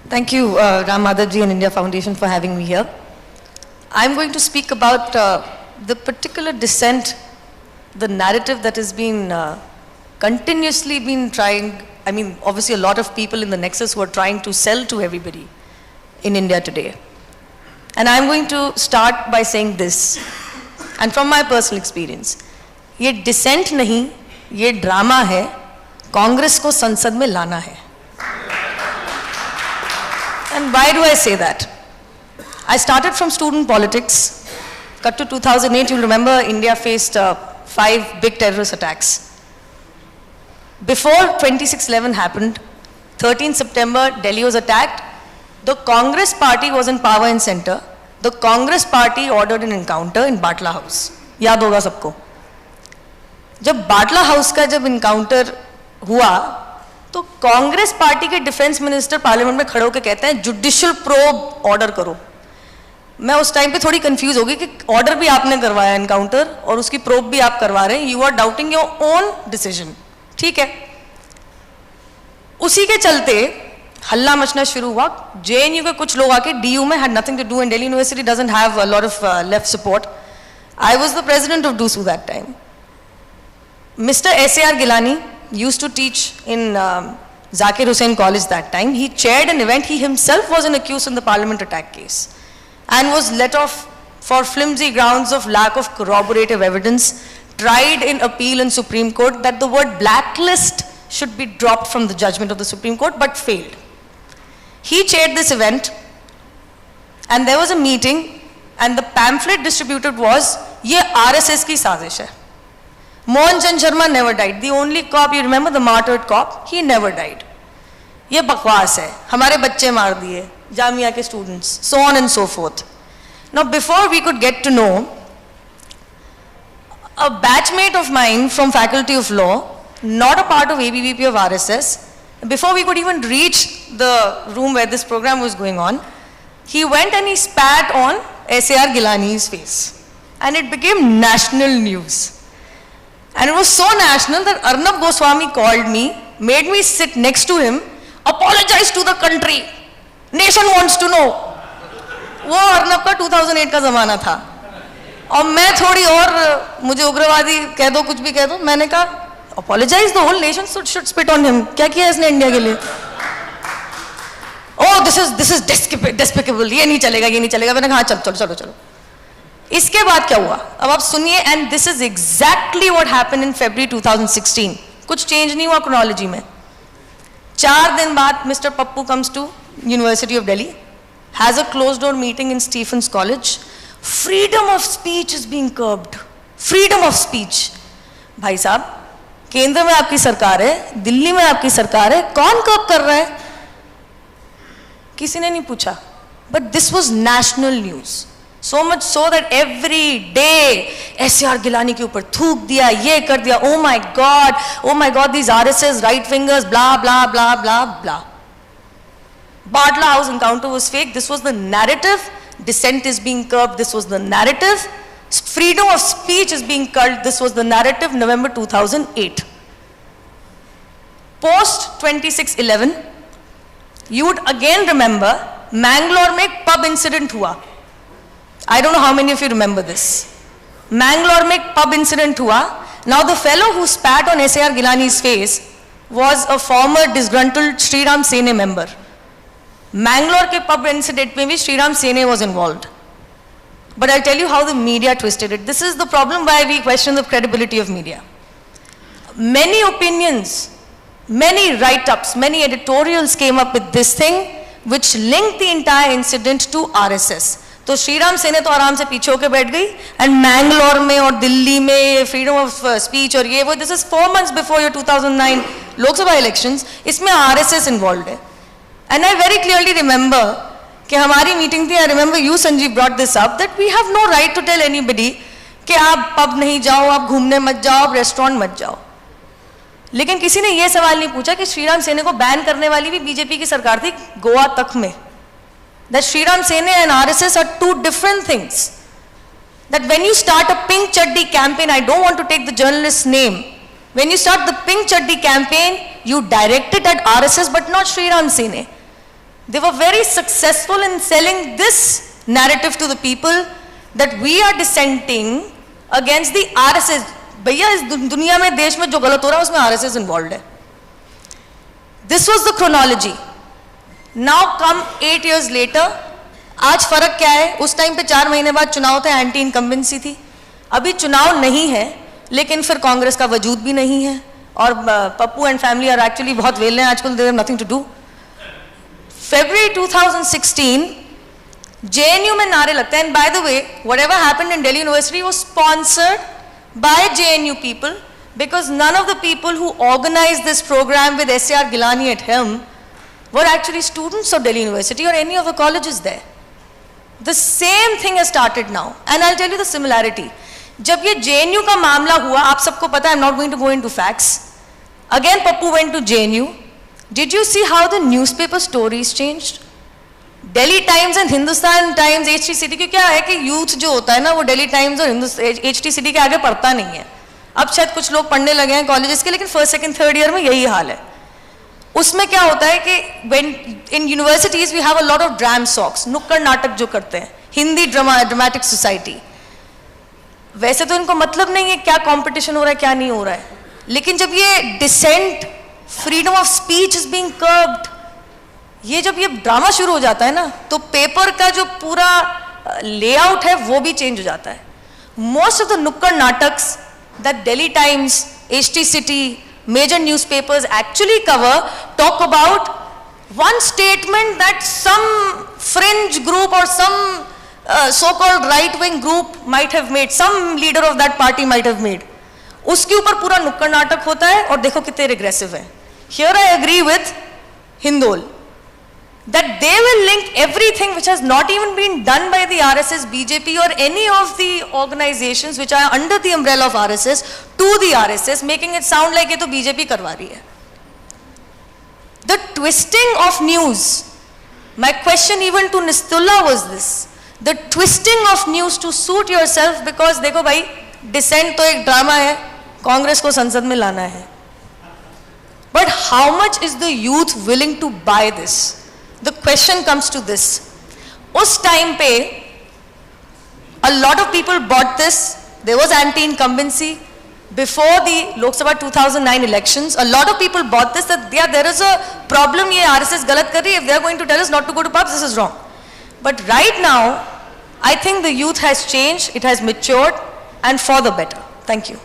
Thank you, Ram Madhavji and India Foundation for having me here. I'm going to speak about the particular dissent, the narrative that has been continuously been trying, I mean, obviously a lot of people in the Nexus who are trying to sell to everybody in India today. And I'm going to start by saying this, and from my personal experience, ये dissent नहीं, ये drama है, कांग्रेस को संसद में लाना है. And why do I say that? I started from student politics. Cut to 2008, you'll remember India faced 5 big terrorist attacks. Before 26/11 happened, 13 September, Delhi was attacked. The Congress party was in power and center. The Congress party ordered an encounter in Batla House. याद होगा सबको. जब बाटला house का जब encounter हुआ तो Congress party के defence minister parliament में खड़े होकर कहते हैं जुडिशियल प्रोब ऑर्डर करो. मैं उस टाइम पे थोड़ी कंफ्यूज हो गई कि ऑर्डर भी आपने करवाया एनकाउंटर और उसकी प्रोब भी आप करवा रहे हैं. You are doubting your own decision. ठीक है, उसी के चलते हल्ला मचना शुरू हुआ. जेएनयू के कुछ लोग आके डीयू में had nothing to do and Delhi University doesn't have a lot of left support. I was the president of DUSU that time. Mr. S.A.R. Gilani used to teach in Zakir Hussain College that time. He chaired an event. He himself was an accused in the parliament attack case and was let off for flimsy grounds of lack of corroborative evidence, tried in appeal in Supreme Court that the word blacklist should be dropped from the judgment of the Supreme Court, but failed. He chaired this event and there was a meeting and the pamphlet distributed was, ye RSS ki sazish hai. Mohan Chand Sharma never died. The only cop, you remember the martyred cop, he never died. ये बकवास है, हमारे बच्चे मार दिए, जामिया के students, so on and so forth. Now before we could get to know, a batchmate of mine from Faculty of Law, not a part of ABVP of RSS, before we could even reach the room where this program was going on, he went and he spat on S.A.R. Gilani's face. And it became national news. And it was so national that Arnab Goswami called me, made me sit next to him, apologize to the country. Nation wants to know. वो अर्नब का 2008 का ज़माना था. और मैं थोड़ी और मुझे उग्रवादी कह दो कुछ भी कह दो, मैंने कहा apologize, the whole nation should spit on him. क्या किया इसने इंडिया के लिए? Oh, this is despicable. ये नहीं चलेगा, ये नहीं चलेगा. मैंने कहा चलो चलो चलो चलो. इसके बाद क्या हुआ अब आप सुनिए. And this is exactly what happened in February 2016. कुछ चेंज नहीं हुआ क्रोनोलॉजी में. 4 दिन बाद mister Pappu comes to university of Delhi, has a close door meeting in Stephens college. Freedom of speech is being curbed. Freedom of speech. भाई साहब, केंद्र में आपकी सरकार है, दिल्ली में आपकी सरकार है, कौन कर्ब कर रहा है? किसी ने नहीं पूछा. But this was national news. So much so that every day S.A.R. Gilani के ऊपर थूक दिया, ये कर दिया. Oh my God, these RSS right fingers, blah blah blah blah blah. Batla House encounter was fake. This was the narrative. Dissent is being curbed. This was the narrative. Freedom of speech is being curbed. This was the narrative. November 2008. Post 26/11, you would again remember Mangalore में एक pub incident हुआ. I don't know how many of you remember this. Mangalore में एक pub incident हुआ. Now the fellow who spat on S.A.R. Gilani's face was a former disgruntled Sri Ram Sene member. Mangalore के pub incident में भी Sri Ram Sene was involved. But I'll tell you how the media twisted it. This is the problem why we question the credibility of media. Many opinions, many write-ups, many editorials came up with this thing which linked the entire incident to RSS. तो श्री राम सेने तो आराम से पीछे होकर बैठ गई. And Mangalore में और दिल्ली में फ्रीडम ऑफ स्पीच और ये वो, this is 4 months before your 2009 Lok Sabha elections, इसमें आरएसएस इन्वॉल्व है. And I very clearly remember कि हमारी मीटिंग थी. I remember you Sanjeev brought this up that we have no right to tell anybody कि आप पब नहीं जाओ, आप घूमने मत जाओ, आप रेस्टोरेंट मत जाओ. लेकिन किसी ने यह सवाल नहीं पूछा कि श्री राम सेने को बैन करने वाली भी बीजेपी की सरकार थी गोवा तक में. That Sri Ram Sene and RSS are 2 different things. That when you start a Pink Chaddi campaign, I don't want to take the journalist's name. When you start the Pink Chaddi campaign, you direct it at RSS but not Sri Ram Sene. They were very successful in selling this narrative to the people that we are dissenting against the RSS. भैया इस दुनिया में देश में जो गलत हो रहा है उसमें RSS involved है. This was the chronology. Now come 8 years later. आज फर्क क्या है? उस टाइम पे 4 महीने बाद चुनाव थे, एंटी इनकम्बेंसी थी. अभी चुनाव नहीं है, लेकिन फिर कांग्रेस का वजूद भी नहीं है और Pappu and family are actually बहुत वेल हैं आजकल. There nothing to do. February 2016 JNU में नारे लगते हैं. And by the way, whatever happened in Delhi University was sponsored by JNU people, because none of the people who organized this program with SAR Gilani at helm were actually students of Delhi University or any of the colleges there. The same thing has started now, and I'll tell you the similarity. जब ये JNU का मामला हुआ, आप सबको पता है, I'm not going to go into facts. Again, Pappu went to JNU. Did you see how the newspaper stories changed? Delhi Times and Hindustan Times, HT City, क्योंकि क्या है कि यूथ जो होता है ना, वो Delhi Times और HT City के आगे पढ़ता नहीं है. अब शायद कुछ लोग पढ़ने लगे हैं कॉलेजेस के, लेकिन फर्स्ट सेकंड थर्ड ईयर में यही हाल है. उसमें क्या होता है कि when in universities we have a lot of dram socks, नुक्कड़ नाटक जो करते हैं, हिंदी ड्रामेटिक सोसाइटी. वैसे तो इनको मतलब नहीं है क्या कंपटीशन हो रहा है क्या नहीं हो रहा है, लेकिन जब ये dissent, freedom of speech is being curbed, ये जब ये ड्रामा शुरू हो जाता है ना, तो पेपर का जो पूरा लेआउट है वो भी चेंज हो जाता है. मोस्ट ऑफ द नुक्कड़ नाटक्स that Delhi Times, HT City, major newspapers actually cover talk about one statement that some fringe group or some so-called right-wing group might have made, some leader of that party might have made. उसके ऊपर पूरा नुक्कड़ नाटक होता है और देखो कितने regressive है. Here I agree with Hindol that they will link everything which has not even been done by the RSS, BJP or any of the organizations which are under the umbrella of RSS to the RSS, making it sound like ये तो BJP करवा रही है. The twisting of news, my question even to Nistullah was this, the twisting of news to suit yourself, because देखो भाई, dissent तो एक drama है, कांग्रेस को संसद में लाना है. But how much is the youth willing to buy this? The question comes to this. उस टाइम पे a lot of people bought this. There was anti-incumbency before the Lok Sabha 2009 elections. A lot of people bought this, that yeah, there is a problem, ये RSS गलत कर रही है. If they are going to tell us not to go to pubs, this is wrong. But right now, I think the youth has changed, it has matured, and for the better. Thank you.